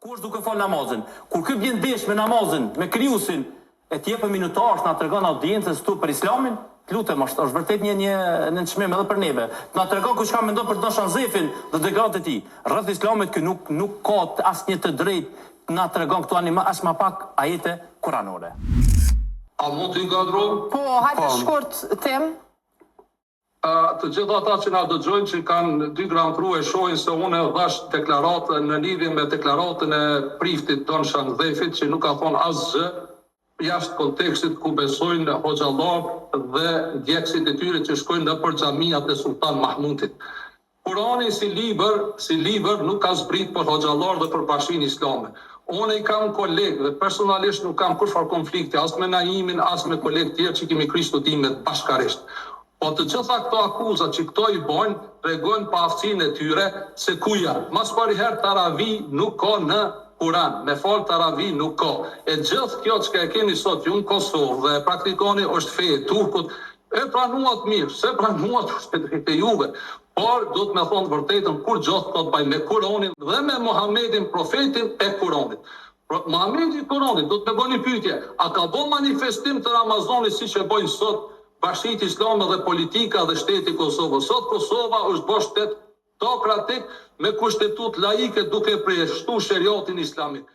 Ku është duke fal namazin? Kur ky bjen desh me namazin, me krijuesin, e t'jepë minutash na tregon audiencës tu për Islamin, lutem, është vërtet një nënçmim edhe për neve. Na tregon kush ka mendon për Doshan Zefin dhe degradat e tij. Rreth Islamit ky nuk ka asnjë të drejtë, na tregon këtu as më pak ajete kuranore. A mund të ngadrojmë? Po, hajde shkurt tem. Të gjithë ata që na dëgjojnë që kanë 2 gram tru e shohin se unë e dhash deklaratën në lidhje me deklaratën e priftit Doshan Zefit që nuk ka thonë asgjë jashtë kontekstit ku besojnë hoxhallar dhe djegësit e tyre që shkojnë në për xhamiat e Sultan Mahmudit. Kurani si libër nuk ka zbrit për hoxhallar dhe për Bashkinë Islame. Unë i kam kolegë dhe personalisht nuk kam kurfar konflikte as me Naimin, as me kolegë tjerë që kemi kry studimet bashkarisht. Po të gjitha këto akuzat që këto i bojnë, tregojnë pa aftësinë e tyre se ku janë. Mas pariherë taravi nuk ka në Kuran, me fal taravi nuk ka. E gjithë kjo që e keni sot ju në Kosovë dhe e praktikoni është feje turkut, e pranuat mirë, se pranuat është drejtë juve. Por do të me thonë vërtetën kur gjithë të bëjnë me Kuranin dhe me Muhamedin, profetin e Kuranit. Muhamedi Kuranit do të me bëni pyetje, a ka bo manifestim të Ramazanit si që bojnë sot Bashkia Islame dhe politika dhe shteti Kosovë. Sot Kosova është bërë shtet teokratik me kushtetut laike duke përjashtu sheriatin islamik.